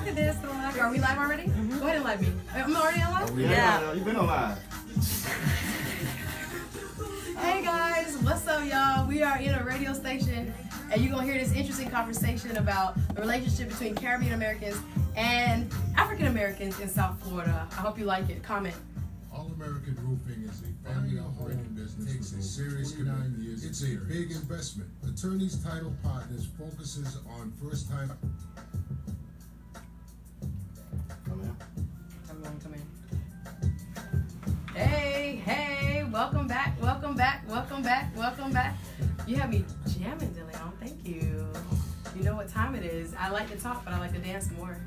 I can dance to the live. Are we live already? Mm-hmm. Go ahead and live me. I'm already on live? Yeah. You've been on live. Hey guys, what's up y'all? We are in a radio station and you're going to hear this interesting conversation about the relationship between Caribbean Americans and African Americans in South Florida. I hope you like it. Comment. All American Roofing is a family operating business. Takes a serious 49 years. It's a big investment. Attorneys Title Partners focuses on first time. Come in. Come in. Hey, welcome back. You have me jamming, DeLeon. Thank you. You know what time it is. I like to talk, but I like to dance more.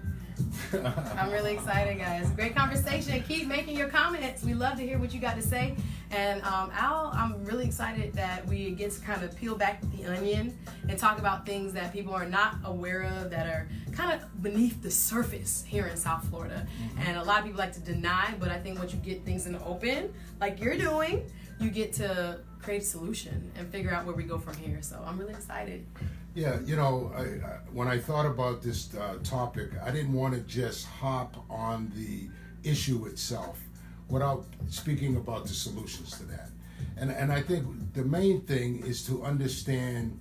I'm really excited, guys. Great conversation. Keep making your comments. We love to hear what you got to say. And Al, I'm really excited that we get to kind of peel back the onion and talk about things that people are not aware of, that are kind of beneath the surface here in South Florida. Mm-hmm. And a lot of people like to deny, but I think once you get things in the open, like you're doing, you get to create a solution and figure out where we go from here. So I'm really excited. Yeah, you know, when I thought about this topic, I didn't want to just hop on the issue itself without speaking about the solutions to that. And I think the main thing is to understand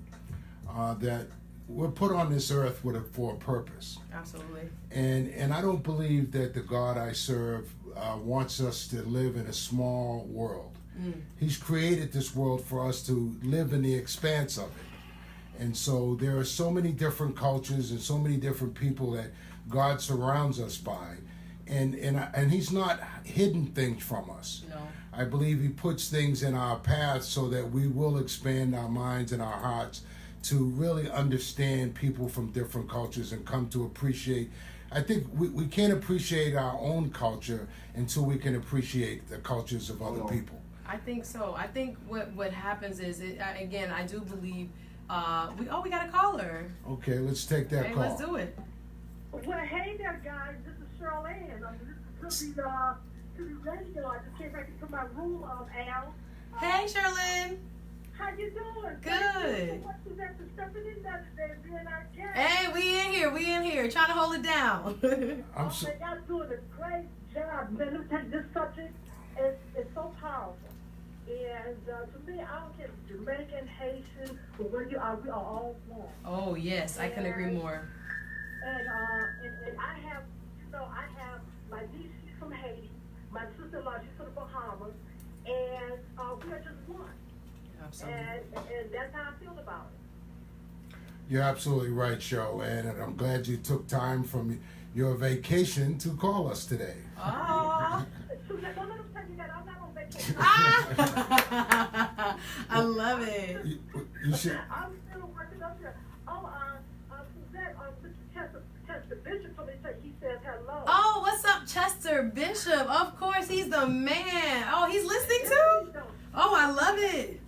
that we're put on this earth for a purpose. Absolutely. And I don't believe that the God I serve wants us to live in a small world. He's created this world for us to live in the expanse of it. And so there are so many different cultures and so many different people that God surrounds us by. And he's not hidden things from us. No. I believe he puts things in our path so that we will expand our minds and our hearts to really understand people from different cultures and come to appreciate. I think we can't appreciate our own culture until we can appreciate the cultures of other people. I think so. I think what happens is, again, I do believe, we got a caller. Okay, let's take that call. Let's do it. Well, hey there, guys. This is Charlene. This is to the radio. I just came back into my room, Al. Hey, Charlene. How you doing? Good. What was that for stepping in the other day and being our guest? Hey, we in here, trying to hold it down. Y'all doing a great job, man. Let me tell you, this subject is so powerful. And to me, I don't care if you're Jamaican, Haitian, or where you are, we are all one. Oh, yes, I couldn't agree more. And I have my niece, she's from Haiti, my sister-in-law, she's from the Bahamas, and we are just one. Absolutely. And that's how I feel about it. You're absolutely right, Charlene, and I'm glad you took time from your vacation to call us today. Oh. Suzette, don't let them tell you that I'm not on vacation. I love it. You should. I'm still working up here. Suzette, Chester Bishop told me to say he says hello. Oh, what's up, Chester Bishop? Of course, he's the man. Oh, he's listening too? Oh, I love it.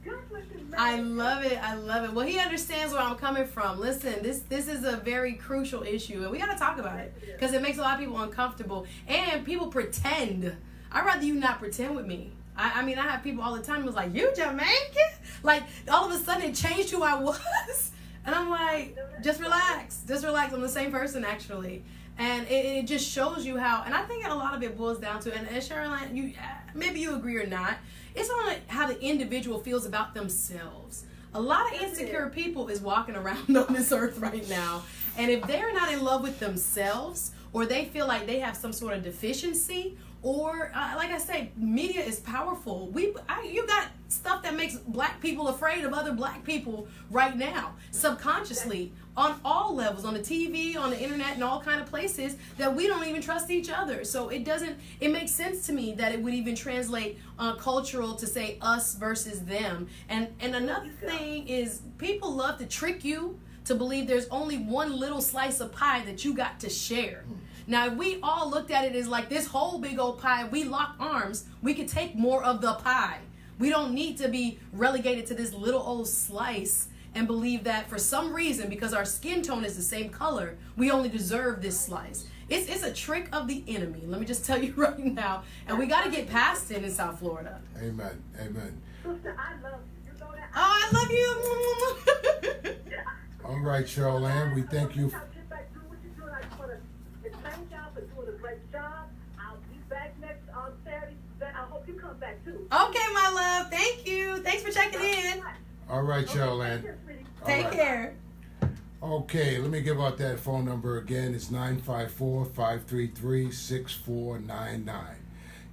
I love it. Well, he understands where I'm coming from. Listen, this is a very crucial issue, and we got to talk about it because it makes a lot of people uncomfortable, and people pretend. I'd rather you not pretend with me. I mean, I have people all the time who's like, you Jamaican? Like, all of a sudden it changed who I was. And I'm like, just relax. I'm the same person, actually. And it just shows you how, and I think a lot of it boils down to, and Sherilyn, maybe you agree or not, it's on how the individual feels about themselves. A lot of insecure people is walking around on this earth right now. And if they're not in love with themselves, or they feel like they have some sort of deficiency, or like I say, media is powerful. You got stuff that makes black people afraid of other black people right now, subconsciously, on all levels, on the TV, on the internet, and all kind of places that we don't even trust each other. So it makes sense to me that it would even translate cultural to say us versus them. And another thing is, people love to trick you to believe there's only one little slice of pie that you got to share. Now, if we all looked at it as like this whole big old pie, we lock arms, we could take more of the pie. We don't need to be relegated to this little old slice and believe that for some reason, because our skin tone is the same color, we only deserve this slice. It's a trick of the enemy. Let me just tell you right now. And we got to get past it in South Florida. Amen. Sister, I love you. You know that? Oh, I love you. All right, Charlene, we thank you. thank y'all for doing a great job. I'll be back next Saturday. I hope you come back too. Okay, my love. Thank you. Thanks for checking in. All right, Cheryl-Ann. Take care. Okay, let me give out that phone number again. It's 954-533-6499.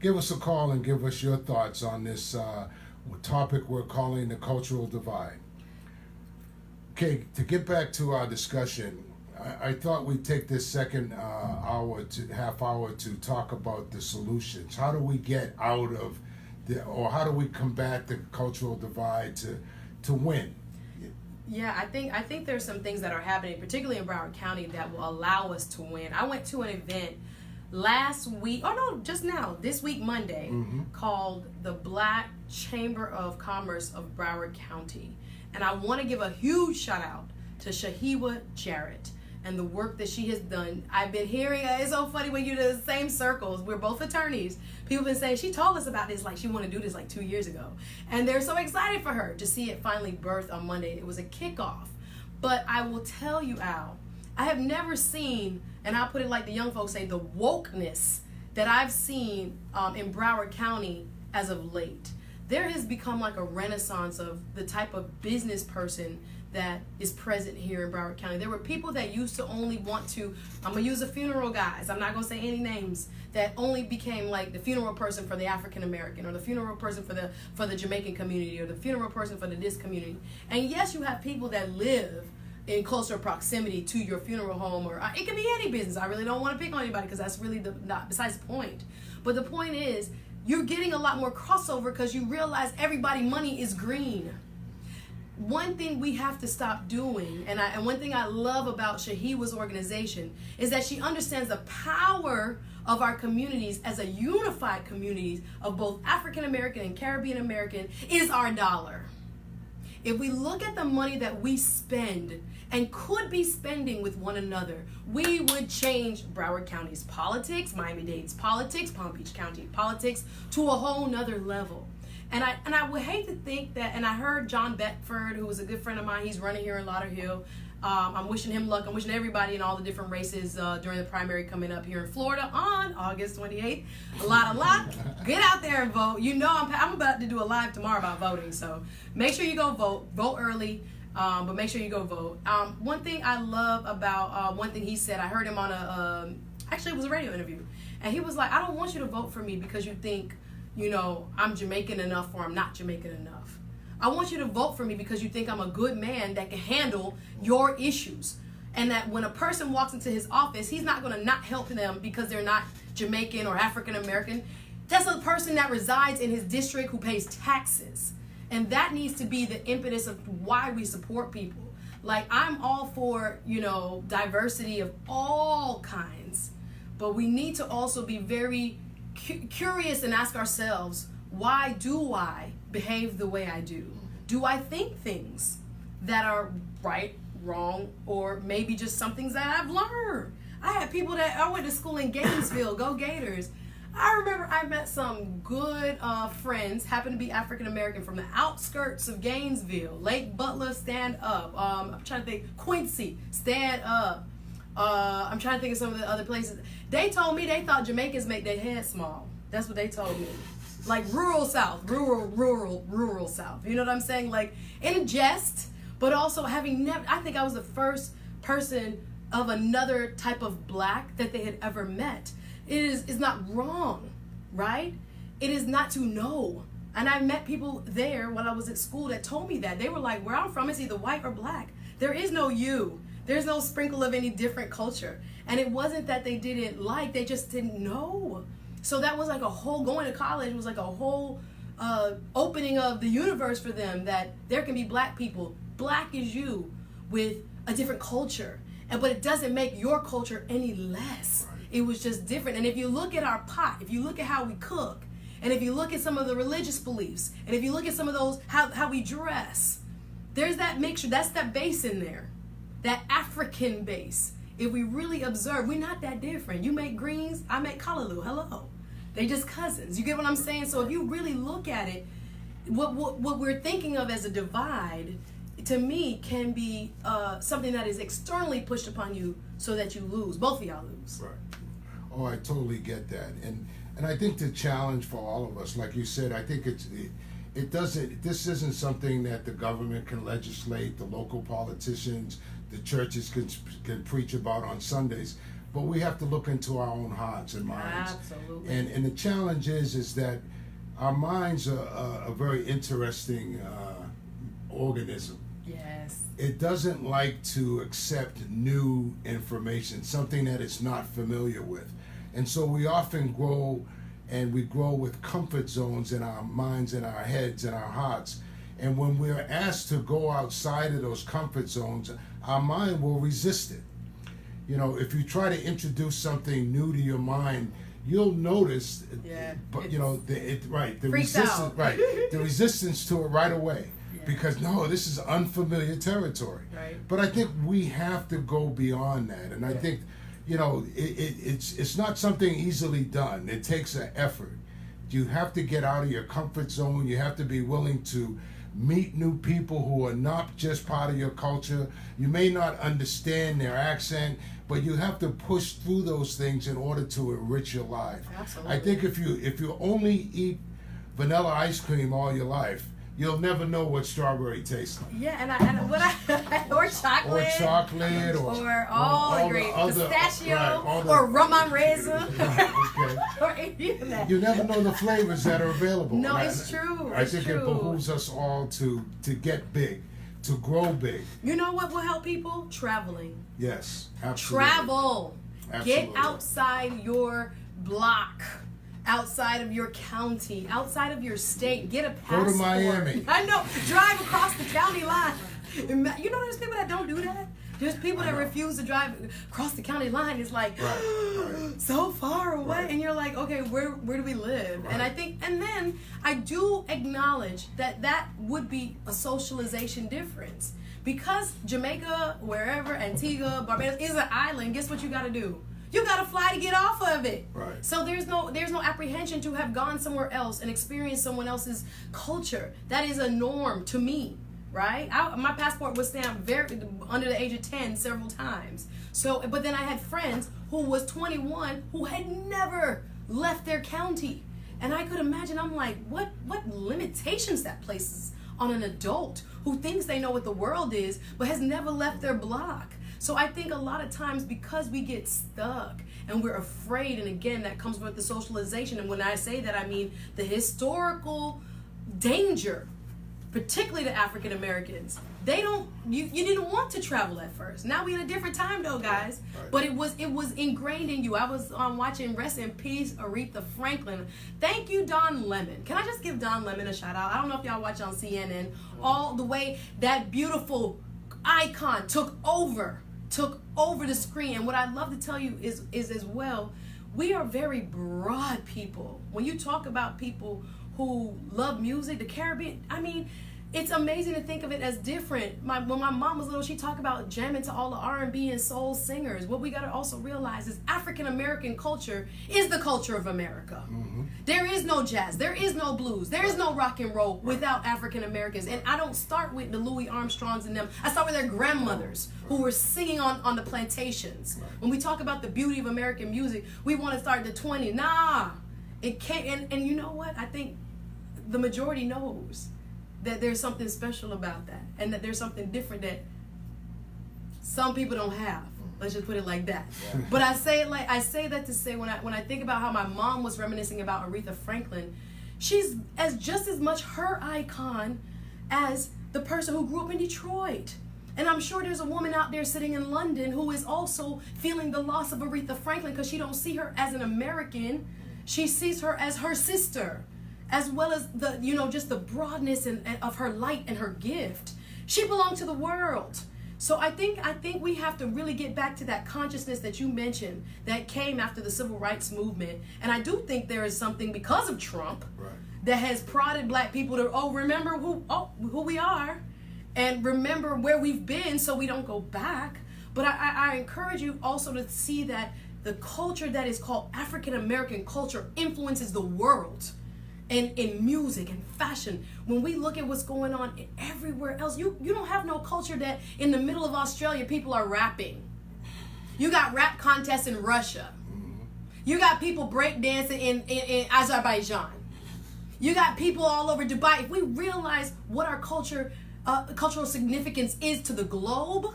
Give us a call and give us your thoughts on this topic we're calling the cultural divide. Okay, to get back to our discussion, I thought we'd take this second half hour to talk about the solutions. How do we get out of or how do we combat the cultural divide to win? Yeah, I think there's some things that are happening, particularly in Broward County, that will allow us to win. I went to an event this week Monday, called the Black Chamber of Commerce of Broward County. And I want to give a huge shout out to Shahiwa Jarrett and the work that she has done. I've been hearing, it's so funny when you're in the same circles, we're both attorneys. People have been saying, she told us about this, like she wanted to do this like 2 years ago. And they're so excited for her to see it finally birth on Monday. It was a kickoff. But I will tell you, Al, I have never seen, and I'll put it like the young folks say, the wokeness that I've seen in Broward County as of late. There has become like a renaissance of the type of business person that is present here in Broward County. There were people that used to only want to, I'm going to use the funeral guys, I'm not going to say any names, that only became like the funeral person for the African American, or the funeral person for the Jamaican community, or the funeral person for the this community. And yes, you have people that live in closer proximity to your funeral home, or it can be any business. I really don't want to pick on anybody because that's really not besides the point. But the point is, you're getting a lot more crossover because you realize everybody money is green. One thing we have to stop doing, and one thing I love about Shahiwa's organization, is that she understands the power of our communities as a unified communities of both African American and Caribbean American is our dollar. If we look at the money that we spend and could be spending with one another, we would change Broward County's politics, Miami-Dade's politics, Palm Beach County politics to a whole nother level. And I would hate to think that, and I heard John Beckford, who was a good friend of mine, he's running here in Lauderhill. I'm wishing him luck. I'm wishing everybody in all the different races during the primary coming up here in Florida on August 28th. A lot of luck. Get out there and vote. You know I'm about to do a live tomorrow about voting, so make sure you go vote. Vote early, but make sure you go vote. One thing I love about one thing he said, I heard him on actually it was a radio interview, and he was like, I don't want you to vote for me because you think, I'm Jamaican enough or I'm not Jamaican enough. I want you to vote for me because you think I'm a good man that can handle your issues. And that when a person walks into his office, he's not going to not help them because they're not Jamaican or African American. That's a person that resides in his district who pays taxes. And that needs to be the impetus of why we support people. Like, I'm all for, diversity of all kinds. But we need to also be very curious and ask ourselves, why do I behave the way I do? Do I think things that are right, wrong, or maybe just some things that I've learned? I had people that I went to school in Gainesville, go Gators. I remember I met some good friends, happened to be African American from the outskirts of Gainesville. Lake Butler, stand up. I'm trying to think, Quincy, stand up. I'm trying to think of some of the other places. They told me they thought Jamaicans make their head small. That's what they told me. Like rural South, rural South. You know what I'm saying? Like in jest, but also having never, I think I was the first person of another type of black that they had ever met. It's not wrong, right? It is not to know. And I met people there when I was at school that told me that. They were like, where I'm from is either white or black. There is no you. There's no sprinkle of any different culture. And it wasn't that they didn't like, they just didn't know. So that was like a whole, going to college was like a whole opening of the universe for them, that there can be black people. Black is you with a different culture. But it doesn't make your culture any less. It was just different. And if you look at our pot, if you look at how we cook, and if you look at some of the religious beliefs, and if you look at some of those, how we dress, there's that mixture, that's that base in there. That African base. If we really observe, we're not that different. You make greens, I make callaloo. Hello. They just cousins. You get what I'm saying? So if you really look at it, what we're thinking of as a divide, to me, can be something that is externally pushed upon you so that you lose. Both of y'all lose. Right. Oh, I totally get that, and I think the challenge for all of us, like you said, I think it doesn't. This isn't something that the government can legislate, the local politicians, the churches can preach about on Sundays, but we have to look into our own hearts and minds. Absolutely. And the challenge is that our minds are a very interesting organism. Yes. It doesn't like to accept new information, something that it's not familiar with. And so we often grow with comfort zones in our minds and our heads and our hearts. And when we're asked to go outside of those comfort zones, our mind will resist it. You know, if you try to introduce something new to your mind, you'll notice, but you know, the resistance to it right away. Because no, this is unfamiliar territory. Right. But I think we have to go beyond that, and I think, you know, it's not something easily done. It takes an effort. You have to get out of your comfort zone. You have to be willing to meet new people who are not just part of your culture. You may not understand their accent, but you have to push through those things in order to enrich your life. Absolutely. I think if you only eat vanilla ice cream all your life, you'll never know what strawberry tastes like. Yeah, or chocolate. Or chocolate, or all the great pistachio, right, or rum on raisin. Okay. Or any of that. You never know the flavors that are available. No, it's true. I think it behooves us all to get big, to grow big. You know what will help people? Traveling. Yes, absolutely. Travel. Absolutely. Get outside your block. Outside of your county, outside of your state, get a passport. Go to Miami. I know. Drive across the county line. You know, there's people that don't do that. There's people that refuse to drive across the county line. It's like right. so far away, Right. and you're like, okay, where do we live? Right. And I think, and then I do acknowledge that would be a socialization difference because Jamaica, wherever, Antigua, Barbados is an island. Guess what you got to do? You gotta fly to get off of it. Right. So there's no apprehension to have gone somewhere else and experienced someone else's culture. That is a norm to me, right? My passport was stamped under the age of 10 several times. So, but then I had friends who was 21 who had never left their county, and I could imagine. I'm like, what limitations that places on an adult who thinks they know what the world is but has never left their block. So I think a lot of times because we get stuck and we're afraid, and again, that comes with the socialization. And when I say that, I mean the historical danger, particularly to African Americans. You didn't want to travel at first. Now we're in a different time though, guys. Right. But it was ingrained in you. I was watching Rest in Peace, Aretha Franklin. Thank you, Don Lemon. Can I just give Don Lemon a shout out? I don't know if y'all watch on CNN. All the way that beautiful icon took over the screen. And what I'd love to tell you is as well, we are very broad people. When you talk about people who love music, the Caribbean, I mean, it's amazing to think of it as different. When my mom was little, she talked about jamming to all the R&B and soul singers. What we got to also realize is African American culture is the culture of America. Mm-hmm. There is no jazz, there is no blues, there is no rock and roll without African Americans. And I don't start with the Louis Armstrongs and them. I start with their grandmothers who were singing on the plantations. When we talk about the beauty of American music, we want to start the 20s. Nah, it can't. And you know what? I think the majority knows that there's something special about that, and that there's something different that some people don't have. Let's just put it like that. Yeah. But I say that to say when I think about how my mom was reminiscing about Aretha Franklin, she's just as much her icon as the person who grew up in Detroit. And I'm sure there's a woman out there sitting in London who is also feeling the loss of Aretha Franklin because she don't see her as an American. She sees her as her sister, as well as just the broadness of her light and her gift. She belonged to the world. So I think we have to really get back to that consciousness that you mentioned that came after the civil rights movement. And I do think there is something because of Trump that has prodded black people to remember who we are and remember where we've been so we don't go back. But I encourage you also to see that the culture that is called African American culture influences the world. And in music and fashion, when we look at what's going on everywhere else, you don't have no culture that in the middle of Australia people are rapping. You got rap contests in Russia. You got people breakdancing in Azerbaijan. You got people all over Dubai. If we realize what our cultural significance is to the globe,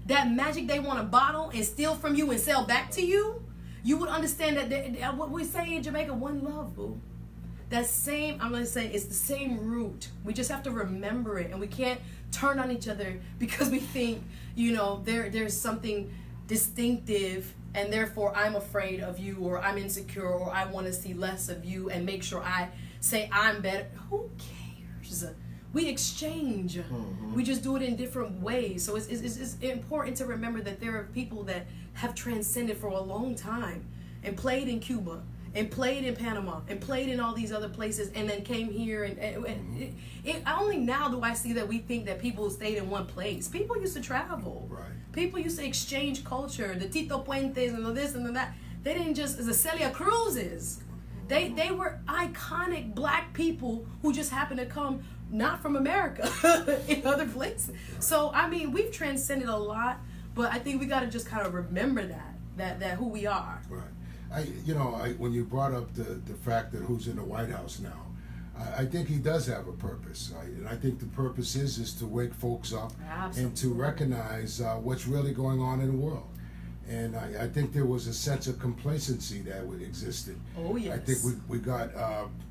that magic they want to bottle and steal from you and sell back to you, you would understand that what we say in Jamaica, one love, boo. That same, I'm going to say, it's the same root. We just have to remember it, and we can't turn on each other because we think, there's something distinctive, and therefore I'm afraid of you, or I'm insecure, or I want to see less of you and make sure I say I'm better. Who cares? We exchange. We just do it in different ways. So it's important to remember that there are people that have transcended for a long time and played in Cuba and played in Panama and played in all these other places and then came here. And only now do I see that we think that people stayed in one place. People used to travel. Right. People used to exchange culture. The Tito Puentes and all this and that. They didn't just, the Celia Cruzes. They were iconic black people who just happened to come not from America, in other places. So, I mean, we've transcended a lot, but I think we got to just kind of remember that who we are. Right. When you brought up the fact that who's in the White House now, I think he does have a purpose. And I think the purpose is to wake folks up. Absolutely. And to recognize what's really going on in the world. And I think there was a sense of complacency that existed. Oh, yes. I think we got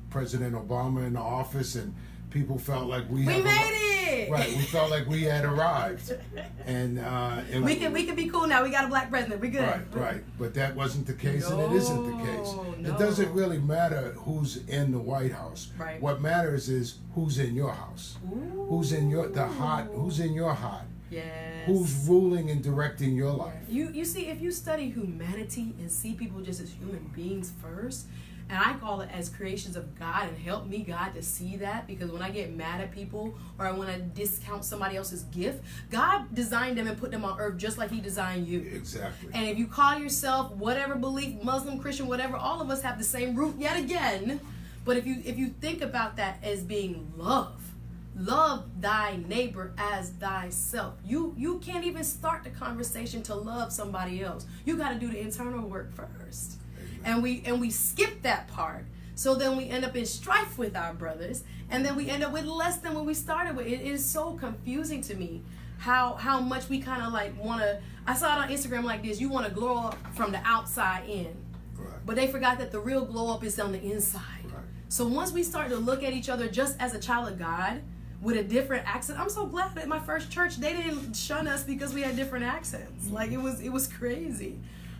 President Obama in the office, and people felt like we made it. Right, we felt like we had arrived, and we can be cool now. We got a black president. We good. Right. But that wasn't the case, and it isn't the case. No. It doesn't really matter who's in the White House. Right. What matters is who's in your house. Ooh. Who's in your heart? Yes. Who's ruling and directing your life? You see, if you study humanity and see people just as human beings first, and I call it as creations of God, and help me, God, to see that, because when I get mad at people or I want to discount somebody else's gift, God designed them and put them on earth just like he designed you. Exactly. And if you call yourself whatever belief, Muslim, Christian, whatever, all of us have the same root yet again. But if you think about that as being love thy neighbor as thyself. You can't even start the conversation to love somebody else. You got to do the internal work first. And we skip that part. So then we end up in strife with our brothers, and then we end up with less than what we started with. It is so confusing to me how much we kind of like want to. I saw it on Instagram like this. You want to glow up from the outside in. Right. But they forgot that the real glow up is on the inside. Right. So once we start to look at each other just as a child of God, with a different accent. I'm so glad at my first church they didn't shun us because we had different accents. Like it was crazy.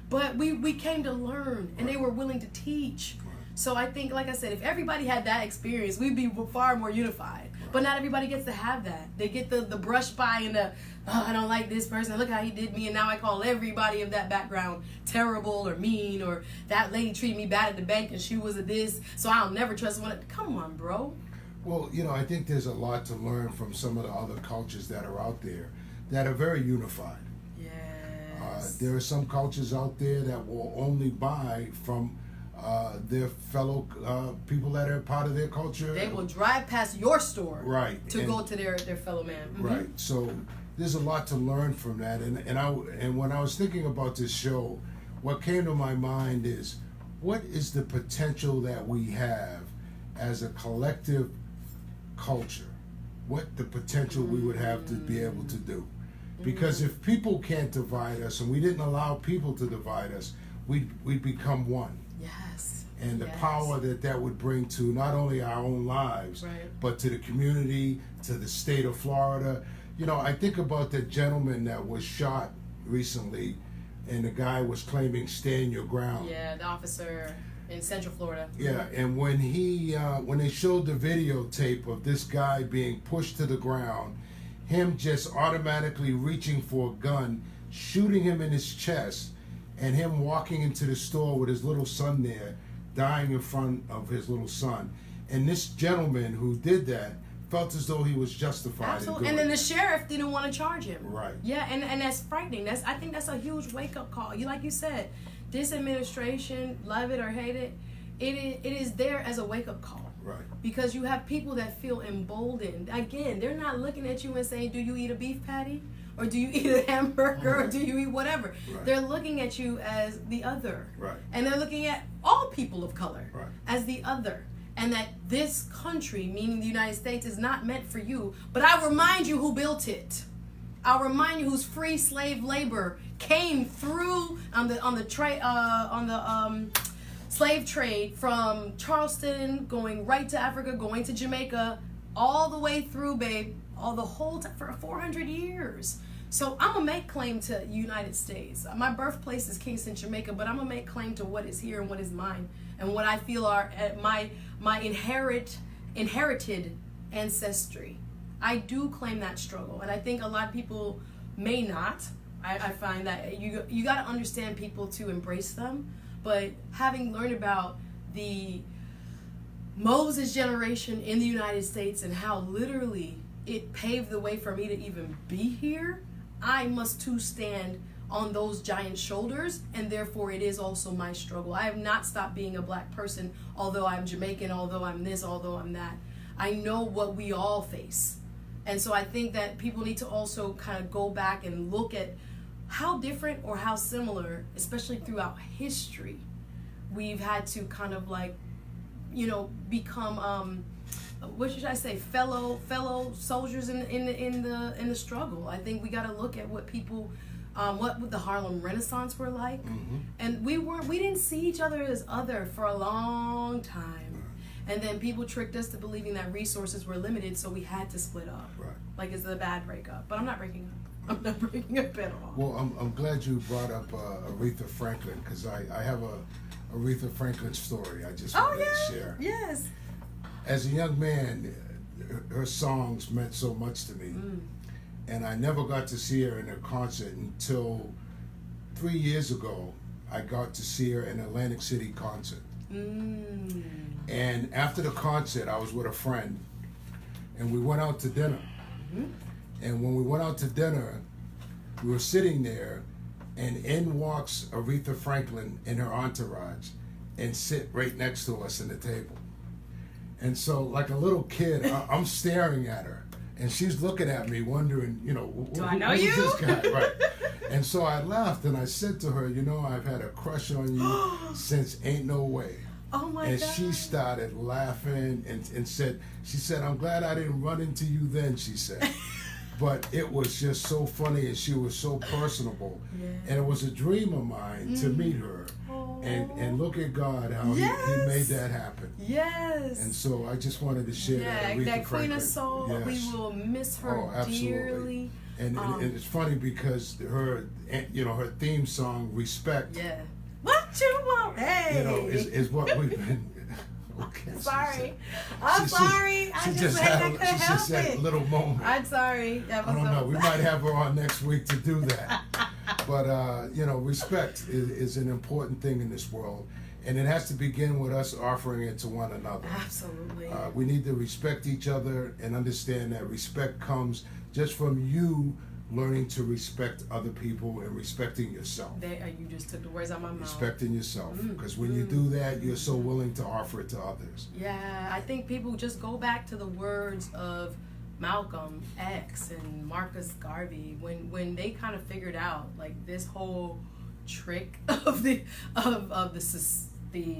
But we came to learn, and they were willing to teach. So I think, like I said, if everybody had that experience, we'd be far more unified. But not everybody gets to have that. They get the brush by and I don't like this person. Look how he did me, and now I call everybody of that background terrible or mean, or that lady treated me bad at the bank and she was a this, so I'll never trust one. Come on, bro. Well, I think there's a lot to learn from some of the other cultures that are out there that are very unified. Yes. There are some cultures out there that will only buy from their fellow people that are part of their culture. They will drive past your store to go to their fellow man. Mm-hmm. Right. So there's a lot to learn from that. And when I was thinking about this show, what came to my mind is, what is the potential that we have as a collective culture? What the potential we would have to be able to do? Because if people can't divide us, and we didn't allow people to divide us, we'd become one. Yes. And the power that would bring to not only our own lives, but to the community, to the state of Florida. I think about the gentleman that was shot recently, and the guy was claiming stand your ground. Yeah, the officer in Central Florida. Yeah, and when they showed the videotape of this guy being pushed to the ground, him just automatically reaching for a gun, shooting him in his chest, and him walking into the store with his little son there, dying in front of his little son. And this gentleman who did that felt as though he was justified. Absolutely. And then the sheriff didn't want to charge him. Right. Yeah, and that's frightening. I think that's a huge wake-up call. Like you said, this administration, love it or hate it, it is there as a wake-up call. Right. Because you have people that feel emboldened. Again, they're not looking at you and saying, do you eat a beef patty? or do you eat a hamburger, or do you eat whatever? Right. They're looking at you as the other. Right. And they're looking at all people of color Right. as the other. And that this country, meaning the United States, is not meant for you. But I remind you who built it. I'll remind you whose free slave labor came through on the slave trade from Charleston, going right to Africa, going to Jamaica, all the way through, babe, all the whole time for 400 years. So I'm gonna make claim to United States. My birthplace is Kingston, Jamaica, but I'm gonna make claim to what is here and what is mine, and what I feel are my inherited ancestry. I do claim that struggle, and I think a lot of people may not. I find that you got to understand people to embrace them, but having learned about the Moses generation in the United States and how literally it paved the way for me to even be here, I must too stand on those giant shoulders, and therefore it is also my struggle. I have not stopped being a black person, although I'm Jamaican, although I'm this, although I'm that. I know what we all face. And so I think that people need to also kind of go back and look at how different or how similar, especially throughout history, we've had to kind of like, become what should I say, fellow soldiers in the struggle. I think we got to look at what people, what the Harlem Renaissance were like, and we didn't see each other as other for a long time. And then people tricked us to believing that resources were limited, so we had to split up. Right. Like it's a bad breakup. But I'm not breaking up. I'm not breaking up at all. Well, I'm glad you brought up Aretha Franklin, because I have a Aretha Franklin story I just wanted to share. Yes. As a young man, her songs meant so much to me. And I never got to see her in a concert until 3 years ago. I got to see her in Atlantic City concert. And after the concert, I was with a friend, and we went out to dinner. And when we went out to dinner, we were sitting there, and in walks Aretha Franklin and her entourage and sit right next to us at the table. And so, like a little kid, I'm staring at her, and she's looking at me, wondering, do I know you? Who's this guy? Right. And so I laughed, and I said to her, I've had a crush on you since ain't no way. Oh my and God. she started laughing and said, I'm glad I didn't run into you then, she said. But it was just so funny, and she was so personable. Yeah. And it was a dream of mine to meet her. And look at God, how he made that happen. Yes. And so I just wanted to share that. That Aretha Queen Franklin. of Soul, Yes. we will miss her dearly. And it's funny because her theme song, Respect, What you want? Hey. is what we've been. Okay, sorry. I'm sorry. I just couldn't help it. A little moment. I'm sorry. I don't know. We might have her on next week to do that. But, respect is an important thing in this world. And it has to begin with us offering it to one another. Absolutely. We need to respect each other and understand that respect comes just from you learning to respect other people and respecting yourself. You just took the words out of my mouth. Respecting yourself. Because when you do that, you're so willing to offer it to others. Yeah, I think people just go back to the words of Malcolm X and Marcus Garvey when they kind of figured out like this whole trick of the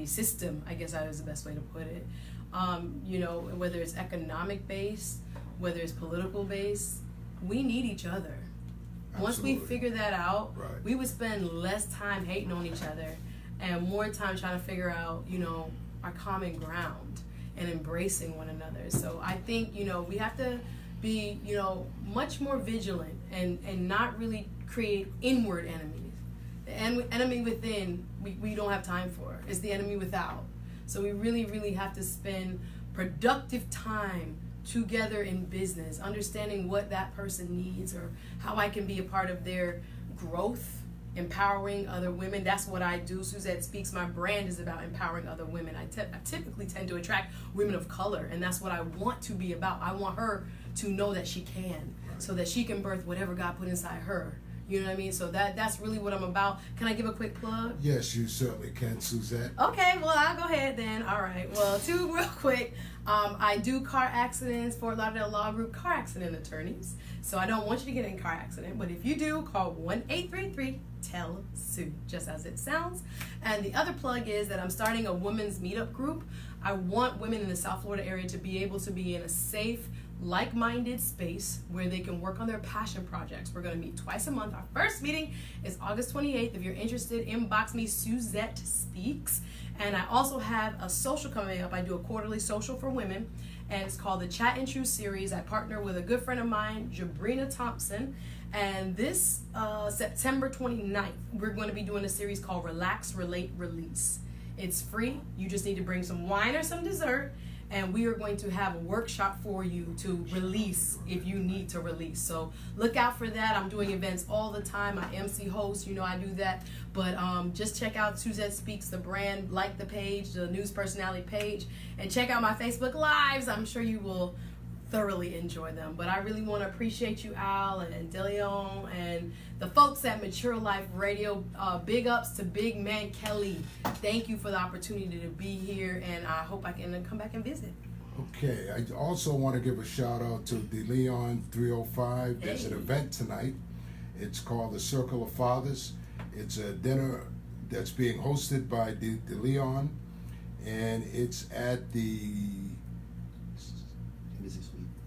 system, I guess that is the best way to put it. Whether it's economic based, whether it's political based, we need each other. Absolutely. Once we figure that out, right, we would spend less time hating on each other and more time trying to figure out, our common ground and embracing one another. So I think, we have to be, much more vigilant and not really create inward enemies. The enemy within, we don't have time for. It's the enemy without. So we really, really have to spend productive time together in business, understanding what that person needs or how I can be a part of their growth, empowering other women. That's what I do. Suzette Speaks, my brand is about empowering other women. I typically tend to attract women of color, and that's what I want to be about. I want her to know that she can, so that she can birth whatever God put inside her, You know what I mean? So that's really what I'm about. Can I give a quick plug? Yes, you certainly can, Suzette. Okay, well, I'll go ahead then. All right. Well, two real quick. I do car accidents, Fort Lauderdale Law Group car accident attorneys. So I don't want you to get in a car accident, but if you do, call 1-833-TELL-SUE, just as it sounds. And the other plug is that I'm starting a women's meetup group. I want women in the South Florida area to be able to be in a safe, like-minded space where they can work on their passion projects. We're going to meet twice a month. Our first meeting is August 28th. If you're interested, inbox me, Suzette Speaks. And I also have a social coming up. I do a quarterly social for women, and it's called the Chat and Truth series. I partner with a good friend of mine, Jabrina Thompson. And this September 29th, we're going to be doing a series called Relax, Relate, Release. It's free. You just need to bring some wine or some dessert. And we are going to have a workshop for you to release if you need to release. So look out for that. I'm doing events all the time. I MC host, you know I do that. But just check out Suzette Speaks, the brand, like the page, the news personality page, and check out my Facebook Lives. I'm sure you will thoroughly enjoy them. But I really want to appreciate you, Al and DeLeon and the folks at Mature Life Radio. Big ups to Big Man Kelly. Thank you for the opportunity to be here, and I hope I can come back and visit. Okay, I also want to give a shout out to DeLeon 305. There's an event tonight. It's called the Circle of Fathers. It's a dinner that's being hosted by DeLeon, and it's at the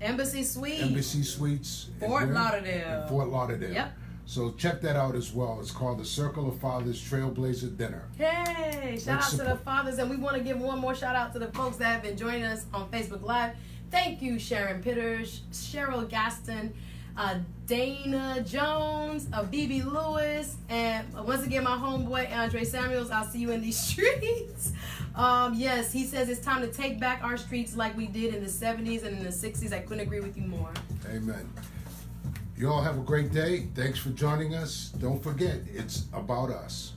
Embassy Suites. Embassy Suites. Fort Lauderdale. In Fort Lauderdale. Yep. So check that out as well. It's called the Circle of Fathers Trailblazer Dinner. Hey, shout out to the fathers. And we want to give one more shout out to the folks that have been joining us on Facebook Live. Thank you, Sharon Pitters, Cheryl Gaston, Dana Jones, BB Lewis, and once again, my homeboy, Andre Samuels. I'll see you in these streets. Yes, he says it's time to take back our streets like we did in the 70s and in the 60s. I couldn't agree with you more. Amen. You all have a great day. Thanks for joining us. Don't forget, it's about us.